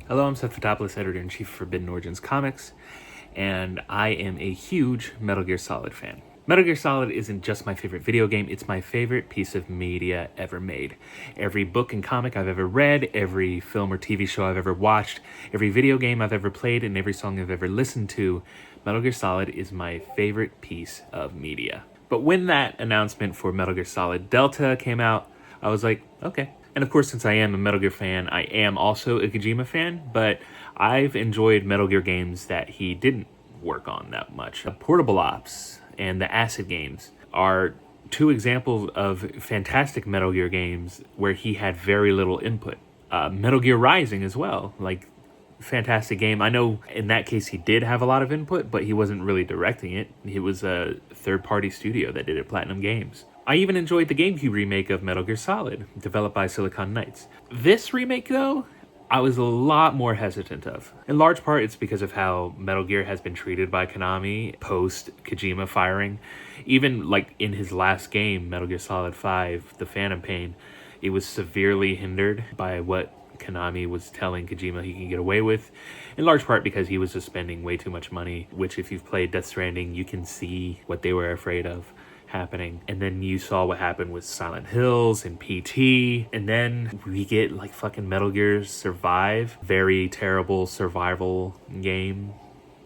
Hello, I'm Seth, editor-in-chief of Forbidden Origins Comics, and I am a huge Metal Gear Solid fan. Metal Gear Solid isn't just my favorite video game, it's my favorite piece of media ever made. Every book and comic I've ever read, every film or TV show I've ever watched, every video game I've ever played, and every song I've ever listened to, Metal Gear Solid is my favorite piece of media. But when that announcement for Metal Gear Solid Delta came out, I was like, okay. And of course, since I am a Metal Gear fan, I am also a Kojima fan, but I've enjoyed Metal Gear games that he didn't work on that much. Portable Ops and the Acid games are two examples of fantastic Metal Gear games where he had very little input. Metal Gear Rising as well, fantastic game. I know in that case he did have a lot of input, but he wasn't really directing it. It was a third-party studio that did it, Platinum Games. I even enjoyed the GameCube remake of Metal Gear Solid, developed by Silicon Knights. This remake, though, I was a lot more hesitant of. In large part, it's because of how Metal Gear has been treated by Konami post-Kojima firing. Even, in his last game, Metal Gear Solid 5, The Phantom Pain, it was severely hindered by what Konami was telling Kojima he can get away with, in large part because he was just spending way too much money, which if you've played Death Stranding, you can see what they were afraid of happening. And then you saw what happened with Silent Hills and PT, and then we get fucking Metal Gear Survive, very terrible survival game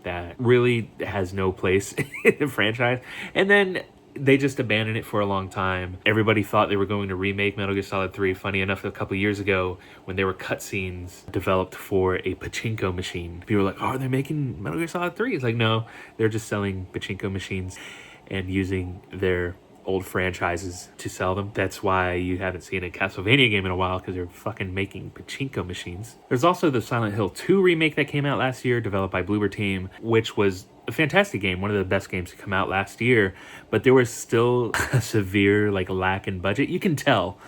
that really has no place in the franchise. And then they just abandoned it for a long time. Everybody thought they were going to remake Metal Gear Solid 3. Funny enough, a couple years ago, when there were cutscenes developed for a pachinko machine, people were like, oh, are they making Metal Gear Solid 3? It's like, no, they're just selling pachinko machines and using their old franchises to sell them. That's why you haven't seen a Castlevania game in a while, because they're fucking making pachinko machines. There's also the Silent Hill 2 remake that came out last year, developed by Bloober Team, which was a fantastic game, one of the best games to come out last year, but there was still a severe lack in budget. You can tell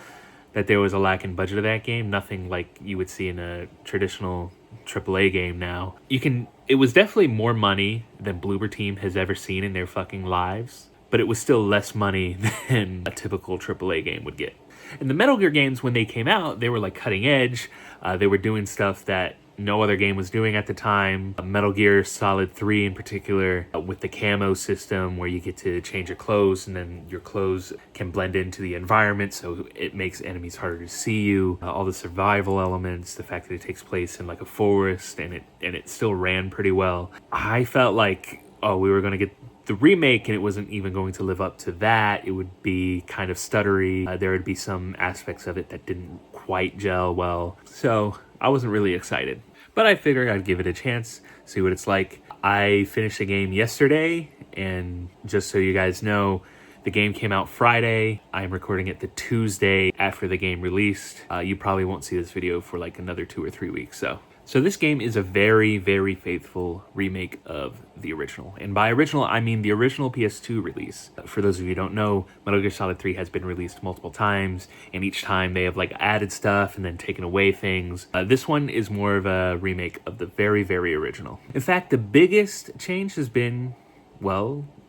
that there was a lack in budget of that game, nothing like you would see in a traditional AAA game now. It was definitely more money than Bloober Team has ever seen in their fucking lives, but it was still less money than a typical AAA game would get. And the Metal Gear games, when they came out, they were cutting edge. They were doing stuff that no other game was doing at the time. Metal Gear Solid 3 in particular, with the camo system where you get to change your clothes and then your clothes can blend into the environment, so it makes enemies harder to see you. All the survival elements, the fact that it takes place in a forest and it still ran pretty well. I felt like, we were going to get the remake and it wasn't even going to live up to that. It would be kind of stuttery. There would be some aspects of it that didn't quite gel well. So I wasn't really excited. But I figured I'd give it a chance, see what it's like. I finished the game yesterday, and just so you guys know, the game came out Friday. I'm recording it the Tuesday after the game released. You probably won't see this video for another 2 or 3 weeks. So this game is a very, very faithful remake of the original. And by original, I mean the original PS2 release. For those of you who don't know, Metal Gear Solid 3 has been released multiple times, and each time they have added stuff and then taken away things. This one is more of a remake of the very, very original. In fact, the biggest change has been,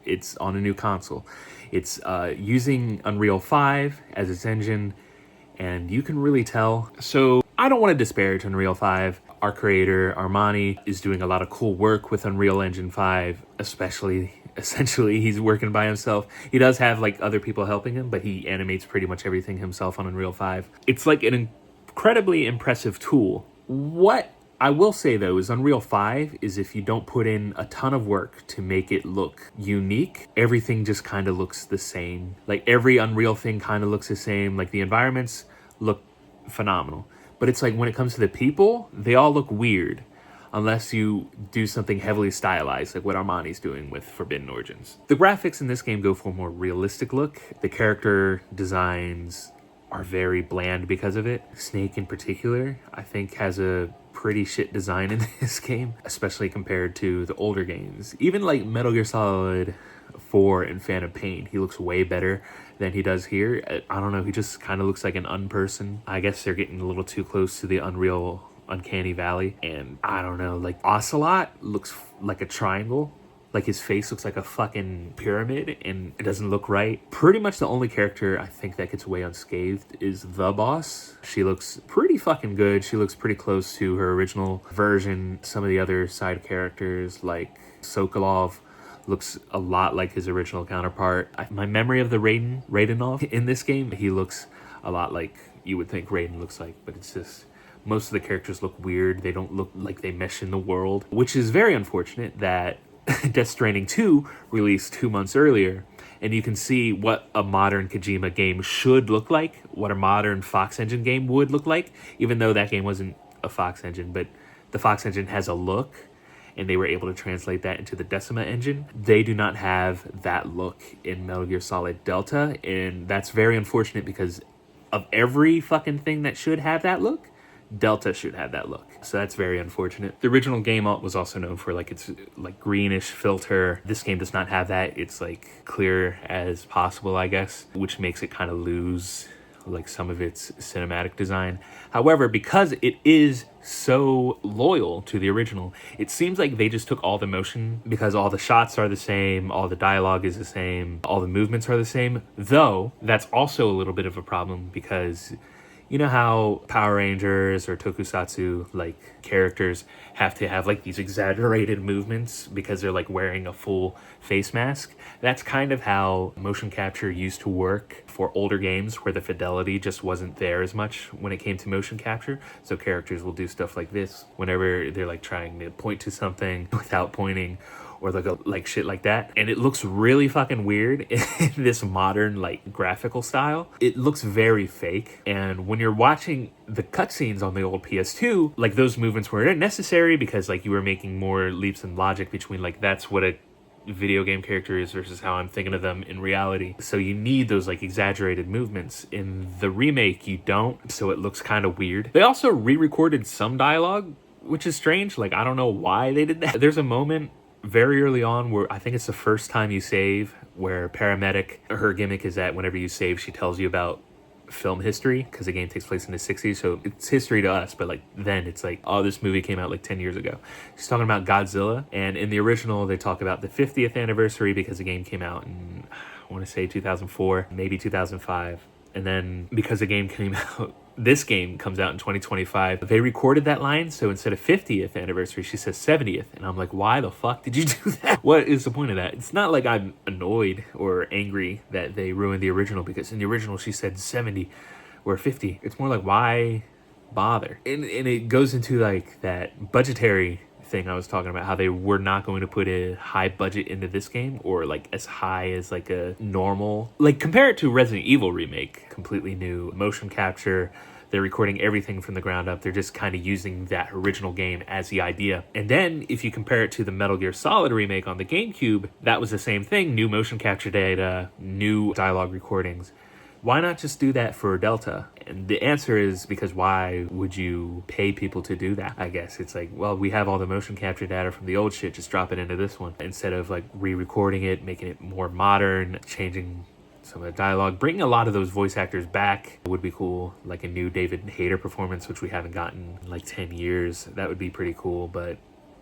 it's on a new console. It's using Unreal 5 as its engine, and you can really tell. So I don't want to disparage Unreal 5. Our creator, Armani, is doing a lot of cool work with Unreal Engine 5, essentially he's working by himself. He does have other people helping him, but he animates pretty much everything himself on Unreal 5. It's an incredibly impressive tool. What I will say though is Unreal 5 is, if you don't put in a ton of work to make it look unique, everything just kind of looks the same. Every Unreal thing kind of looks the same. The environments look phenomenal. But it's when it comes to the people, they all look weird unless you do something heavily stylized, like what Armani's doing with Forbidden Origins. The graphics in this game go for a more realistic look. The character designs are very bland because of it. Snake in particular, I think, has a pretty shit design in this game, especially compared to the older games. Even Metal Gear Solid 4 and Phantom Pain, he looks way better than he does here. I don't know, he just kind of looks like an unperson. I guess they're getting a little too close to the Unreal Uncanny Valley, and I don't know, Ocelot looks like a triangle Like his face looks like a fucking pyramid and it doesn't look right. Pretty much the only character I think that gets away unscathed is the boss. She looks pretty fucking good. She looks pretty close to her original version. Some of the other side characters like Sokolov looks a lot like his original counterpart. My memory of the Raidenov in this game, he looks a lot like you would think Raiden looks like, but it's just most of the characters look weird. They don't look like they mesh in the world, which is very unfortunate that Death Stranding 2 released 2 months earlier, and you can see what a modern Kojima game should look like, what a modern Fox Engine game would look like, even though that game wasn't a Fox Engine, but the Fox Engine has a look, and they were able to translate that into the Decima engine. They do not have that look in Metal Gear Solid Delta, and that's very unfortunate because of every fucking thing that should have that look, Delta should have that look. So that's very unfortunate. The original game was also known for like its like greenish filter. This game does not have that. It's like clear as possible, I guess, which makes it kind of lose like some of its cinematic design. However, because it is so loyal to the original, it seems like they just took all the motion because all the shots are the same, all the dialogue is the same, all the movements are the same. Though that's also a little bit of a problem because you know how Power Rangers or Tokusatsu like characters have to have like these exaggerated movements because they're like wearing a full face mask? That's kind of how motion capture used to work for older games where the fidelity just wasn't there as much when it came to motion capture. So characters will do stuff like this whenever they're like trying to point to something without pointing, or they'll go like shit like that. And it looks really fucking weird in this modern like graphical style. It looks very fake. And when you're watching the cutscenes on the old PS2, like those movements weren't necessary because like you were making more leaps in logic between like that's what a video game character is versus how I'm thinking of them in reality. So you need those like exaggerated movements. In the remake, you don't. So it looks kind of weird. They also re-recorded some dialogue, which is strange. Like, I don't know why they did that. There's a moment very early on where I think it's the first time you save where paramedic, her gimmick is that whenever you save, she tells you about film history because the game takes place in the 60s, so it's history to us, but like then it's like, oh, this movie came out like 10 years ago. She's talking about Godzilla, and in the original they talk about the 50th anniversary because the game came out in, I want to say 2004, maybe 2005. And then because the game came out, this game comes out in 2025, they recorded that line, so instead of 50th anniversary, she says 70th. And I'm like, why the fuck did you do that? What is the point of that? It's not like I'm annoyed or angry that they ruined the original, because in the original she said 70 or 50. It's more like, why bother? And it goes into like that budgetary thing I was talking about, how they were not going to put a high budget into this game, or like as high as like a normal, like compare it to Resident Evil Remake, completely new motion capture. They're recording everything from the ground up. They're just kind of using that original game as the idea. And then if you compare it to the Metal Gear Solid Remake on the GameCube, that was the same thing. New motion capture data, new dialogue recordings. Why not just do that for Delta? And the answer is because why would you pay people to do that? I guess it's like, well, we have all the motion capture data from the old shit, just drop it into this one. Instead of like re-recording it, making it more modern, changing some of the dialogue, bringing a lot of those voice actors back would be cool. Like a new David Hayter performance, which we haven't gotten in like 10 years. That would be pretty cool, but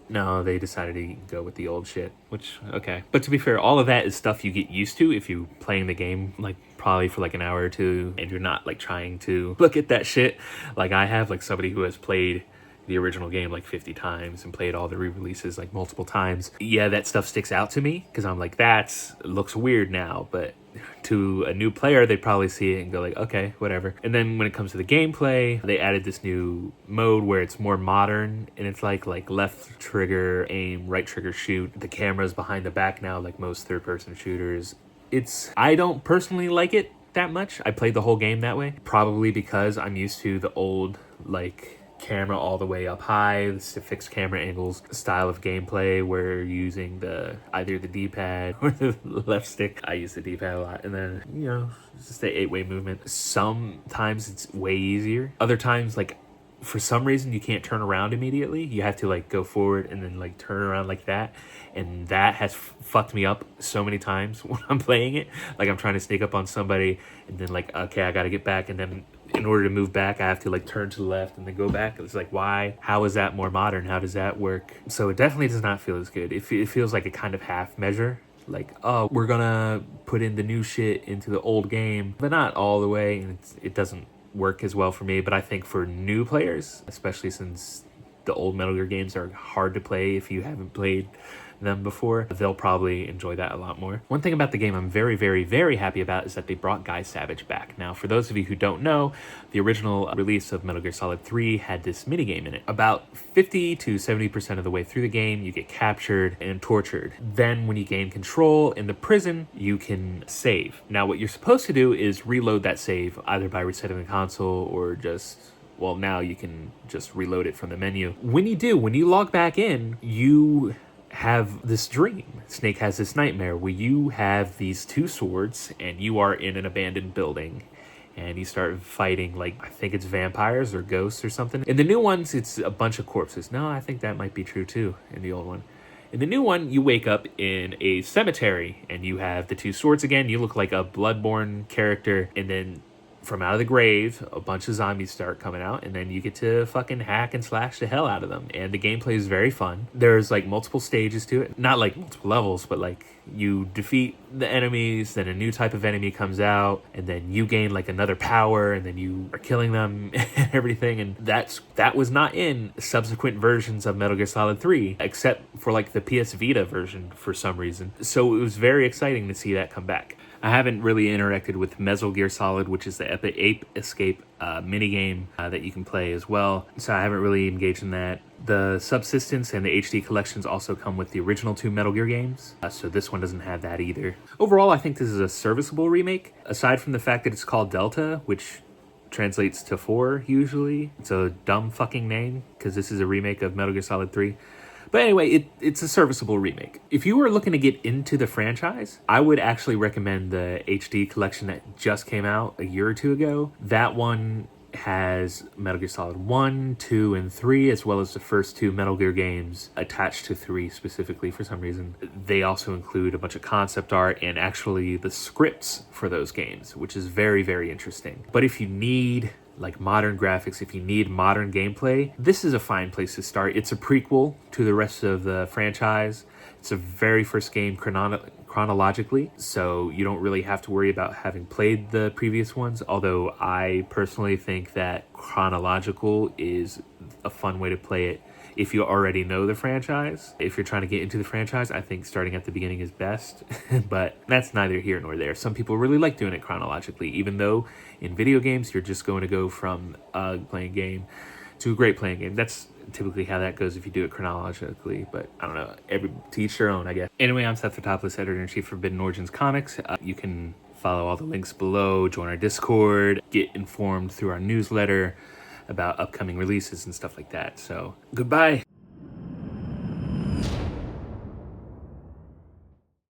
no, they decided to go with the old shit, which, okay. But to be fair, all of that is stuff you get used to if you playing the game, like probably for like an hour or two, and you're not like trying to look at that shit like I have, like somebody who has played the original game like 50 times and played all the re-releases like multiple times. Yeah, that stuff sticks out to me because I'm like, that looks weird now, but to a new player, they probably see it and go like, okay, whatever. And then when it comes to the gameplay, they added this new mode where it's more modern, and it's like left trigger aim, right trigger shoot. The camera's behind the back now, like most third-person shooters. I don't personally like it that much. I played the whole game that way, probably because I'm used to the old like camera all the way up high, the fixed camera angles style of gameplay where you're using either the D-pad or the left stick. I use the D-pad a lot, and then, you know, just the 8-way movement. Sometimes it's way easier. Other times, like, for some reason you can't turn around immediately. You have to like go forward and then like turn around like that, and that has fucked me up so many times when I'm playing it. Like I'm trying to sneak up on somebody and then like, okay, I gotta get back, and then in order to move back, I have to like turn to the left and then go back. It's like, why? How is that more modern? How does that work? So it definitely does not feel as good. It feels like a kind of half measure. Like, oh, we're gonna put in the new shit into the old game, but not all the way. And it doesn't work as well for me. But I think for new players, especially since the old Metal Gear games are hard to play if you haven't played them before, they'll probably enjoy that a lot more. One thing about the game I'm very, very, very happy about is that they brought Guy Savage back. Now, for those of you who don't know, the original release of Metal Gear Solid 3 had this minigame in it. About 50 to 70% of the way through the game, you get captured and tortured. Then when you gain control in the prison, you can save. Now, what you're supposed to do is reload that save, either by resetting the console or just... well, now you can just reload it from the menu. When you do, when you log back in, you have this dream. Snake has this nightmare where you have these two swords and you are in an abandoned building and you start fighting, like, I think it's vampires or ghosts or something. In the new ones, it's a bunch of corpses. No, I think that might be true too in the old one. In the new one, you wake up in a cemetery and you have the two swords again. You look like a Bloodborne character, and then from out of the grave, a bunch of zombies start coming out, and then you get to fucking hack and slash the hell out of them. And the gameplay is very fun. There's like multiple stages to it. Not like multiple levels, but like you defeat the enemies, then a new type of enemy comes out, and then you gain like another power, and then you are killing them and everything. And that was not in subsequent versions of Metal Gear Solid 3, except for like the PS Vita version for some reason. So it was very exciting to see that come back. I haven't really interacted with Metal Gear Solid, which is the Ape Escape minigame that you can play as well. So I haven't really engaged in that. The Subsistence and the HD collections also come with the original two Metal Gear games. So this one doesn't have that either. Overall, I think this is a serviceable remake. Aside from the fact that it's called Delta, which translates to 4 usually. It's a dumb fucking name because this is a remake of Metal Gear Solid 3. But anyway, it's a serviceable remake. If you were looking to get into the franchise, I would actually recommend the HD collection that just came out a year or two ago. That one has Metal Gear Solid 1, 2, and 3, as well as the first two Metal Gear games attached to 3 specifically for some reason. They also include a bunch of concept art and actually the scripts for those games, which is very, very interesting. But if you need like modern graphics, if you need modern gameplay, this is a fine place to start. It's a prequel to the rest of the franchise. It's the very first game chronologically, so you don't really have to worry about having played the previous ones, although I personally think that chronological is a fun way to play it if you already know the franchise. If you're trying to get into the franchise, I think starting at the beginning is best, but that's neither here nor there. Some people really like doing it chronologically, even though in video games, you're just going to go from a playing game to a great playing game. That's typically how that goes if you do it chronologically, but I don't know, to each their own, I guess. Anyway, I'm Seth, the Topless Editor-in-Chief for Forbidden Origins Comics. You can follow all the links below, join our Discord, get informed through our newsletter about upcoming releases and stuff like that. So, goodbye.